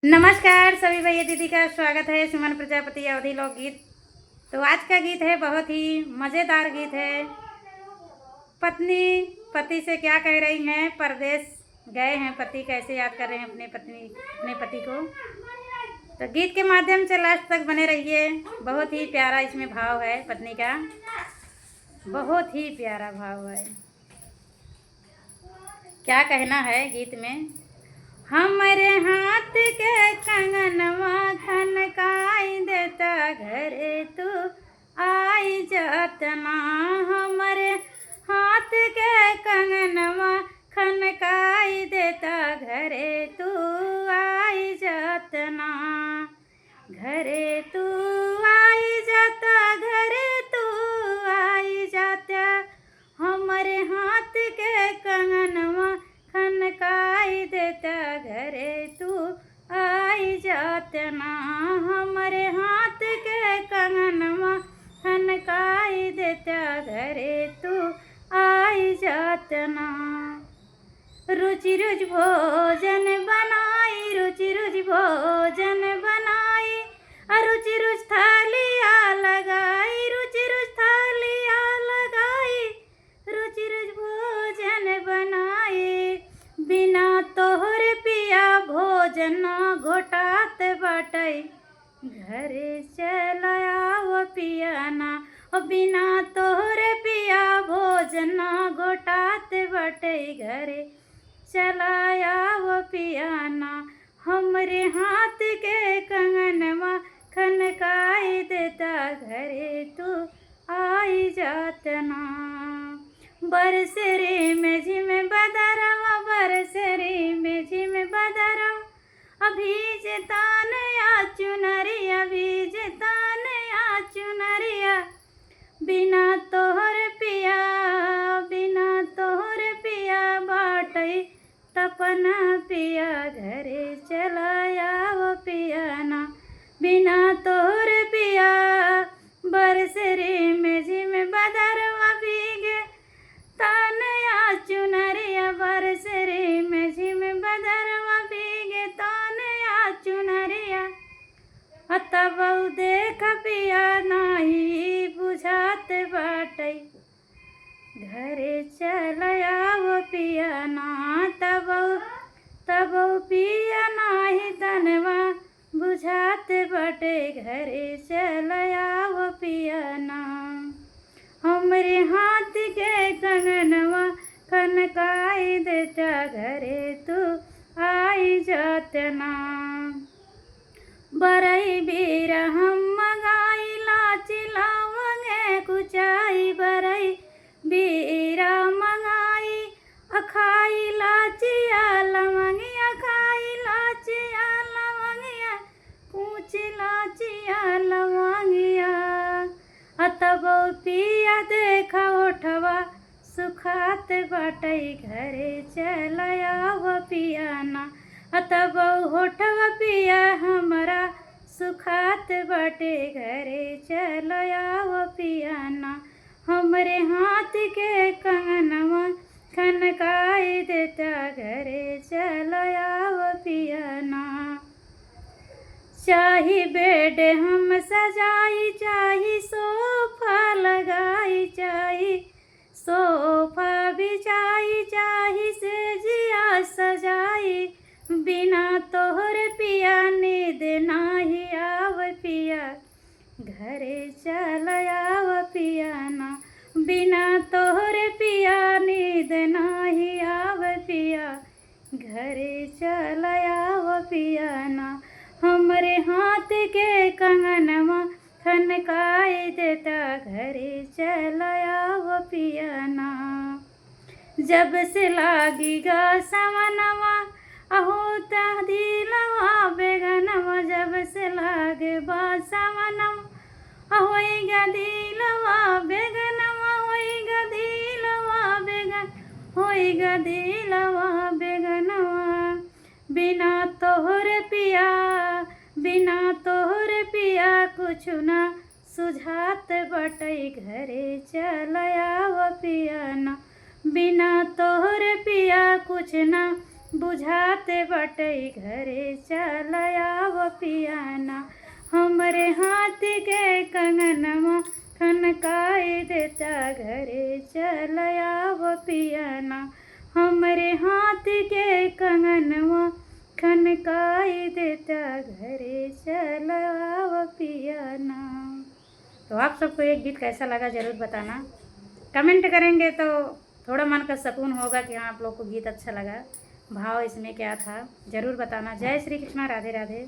नमस्कार सभी भैया दीदी का स्वागत है सुमन प्रजापति अवधि लोकगीत। तो आज का गीत है बहुत ही मज़ेदार गीत है। पत्नी पति से क्या कह रही हैं, परदेश गए हैं पति, कैसे याद कर रहे हैं अपने पति को। तो गीत के माध्यम से लास्ट तक बने रहिए। बहुत ही प्यारा इसमें भाव है पत्नी का, बहुत ही प्यारा भाव है। क्या कहना है गीत में। हमरे हाथ के कंगनवा खनकाई देता, घरे तू आई जातना। हमरे हाथ के कंगनवा खनकाई देता, घरे तू आई जातना। घरे तू आई जाता, घरे तू आई जाता। हमरे हाथ के कंगनवा खनकाई देता, घरे तू आई जातना। हमरे हाथ के कंगनवा खनकाई देता, घरे तू आई जातना। रुचि रुचि भोजन बनाई, रुचि रुचि भोजन बनाई, रुचि रुचि थालिया लगाई, रुचि रुचि थालिया लगाई, रुचि रुचि भोजन बनाई। बिना तोहरे पिया भोजन घोटात बाटई, घरे चलाया पियाना। बिना तोहरे पिया भोजन घोटात बाटई, घरे चलाया पियाना। हमरे हाथ के कंगनवा खनकाई देता, घरे तू आई जातना। बरसरे में झिम बदरवा, बरसरे में झिम बदरवा, अभीज तान या चुनरिया, बीज तान या चुनरिया। बिना तोहर पिया, बिना तोहर पिया बाटई तपना पिया, घरे चलाया पियाना। बिना तोहर पिया बरसरे में झिम बदरवा, भीगे तान या चुनरिया। बरसरे में झिम बदरवा, भीगे तान या चुनरिया। तब देख पिया नाही बुझात बाटई, घरे चलाया पियाना। तब पिया नाही तनवा बुझात बाटे, घरे चलाया पियाना। हमरे हाथ के कंगनवा खनकाई देता, घरे तू आई जातना। बरई बीर हम मंगाई, लाची लवंगे कुचाई, बरई बीरा मंगाई, अखाई लाचिया लवंगिया, खाई लाचिया लवंगिया, कूच लाचिया लवंगिया। तब पिया देखा ओठवा सुखात बाटई, घरे चलाया पियाना। तब होठवा पिया हमरा सुखात बाटे, घरे चलाया पियाना। हमरे हाथ के कंगनवा खनकाई देता, घरे चलाया पियाना। चाही बेड हम सजाई, चाही सोफा लगाई, चाही सोफा बिछाई, चाही सेजिया सजाई। बिना तोहरे पिया नींद नाही आव पिया, घरे चलाया पियाना। बिना तोहरे पिया नींद नाही आव पिया, घरे चलाया पियाना। हमरे हाथ के कंगनवा खनकाई देता, घरे चलाया पियाना। जब से लागिगा सवनवा, अहो दिलवा बेगनवा। जब से लागे बा सवनवा, होइगा दिलवा बेगनवा, होइगा दिलवा बेगन, होइगा दिलवा बेगनवा। बिना तोहरे पिया, बिना तोहरे पिया कुछ ना सुझात बाटई, घरे चलाया पियाना। बिना तोहरे पिया कुछ ना बुझाते बटई, घरे चलाया पियाना, हमरे हाथ के कंगनवा खनकाए देता घरे चल आव पियाना, हमरे हाथ के कंगनवा खनकाए देता घरे चल आव पियाना। तो आप सबको एक गीत कैसा लगा ज़रूर बताना, कमेंट करेंगे तो थोड़ा मन का सुकून होगा कि हाँ आप लोग को गीत अच्छा लगा, भाव इसमें क्या था ज़रूर बताना। जय श्री कृष्णा, राधे राधे।